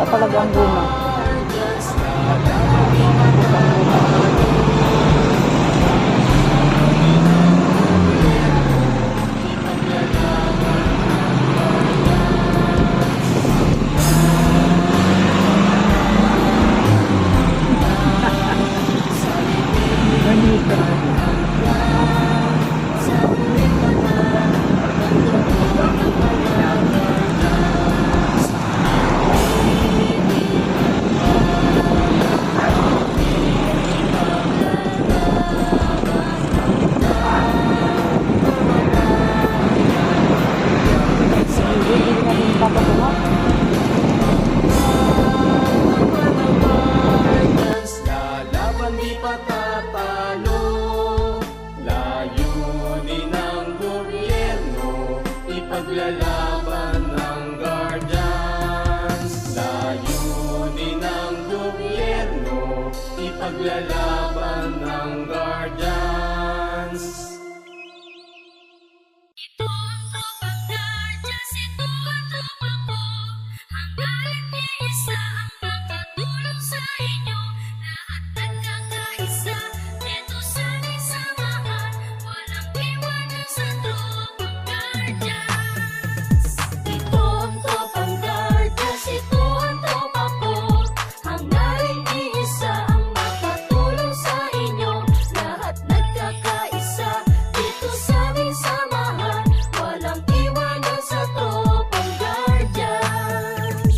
nga talaga ang guma. Lalaban di patatalo, layunin ng gobyerno, ipaglalaban ng guardians. Layunin ng gobyerno, ipaglalaban ng guardians. Ito ang tropang guardians, ito ang tropa ko. Hangga't iisa ang makatulong sa inyo. Lahat nagkakaisa, dito sa ating samahan. Walang iwanan sa tropang guardians. Ito ang tropang guardians, ito ang tropa ko. Hangga't iisa ang makatulong sa inyo. Lahat nagkakaisa, dito sa ating samahan. Walang iwanan sa tropang guardians.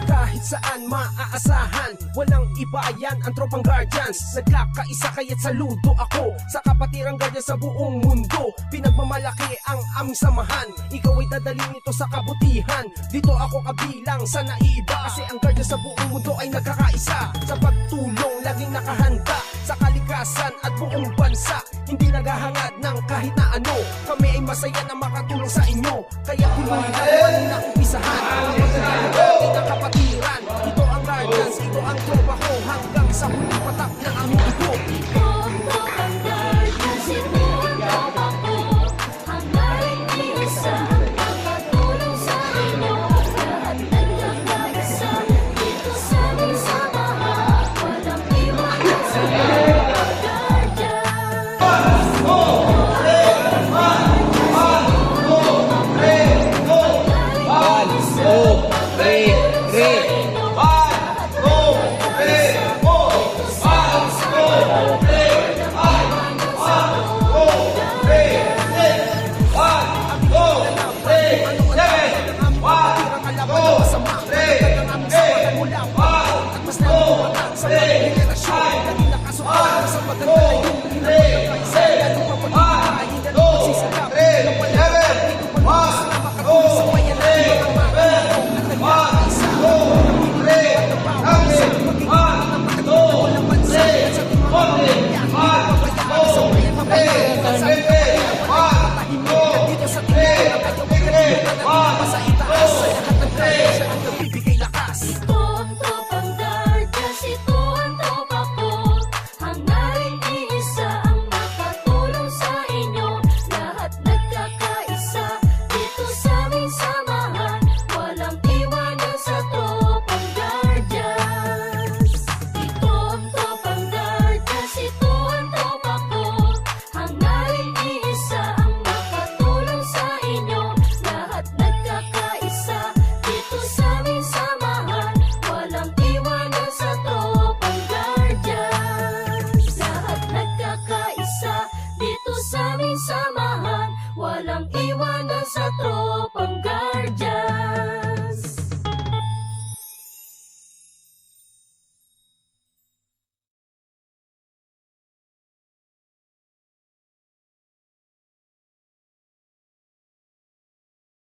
Kahit saan maaasahan, walang iba yan ang tropang guardians. Nagkakaisa kaya't saludo ako sa kapatirang guardians sa buong mundo. Pinagmamalaki ang aming samahan, ikaw ay dadalhin ito sa kabutihan. Dito ako kabilang sa naiiba, kasi ang guardians sa buong mundo ay nagkakaisa. Sa pagtulong, laging nakahanda sa kalikasan at buong bansa. Hindi naghahangad ng kahit na ano, kami ay masaya na makatulong sa inyo. Kaya pinuwi natin na umpisahan ang pagkakaroon natin ng kapatiran. Ito ang guardians, ito ang tropa ko, hanggang sa huling patak ng aming ito.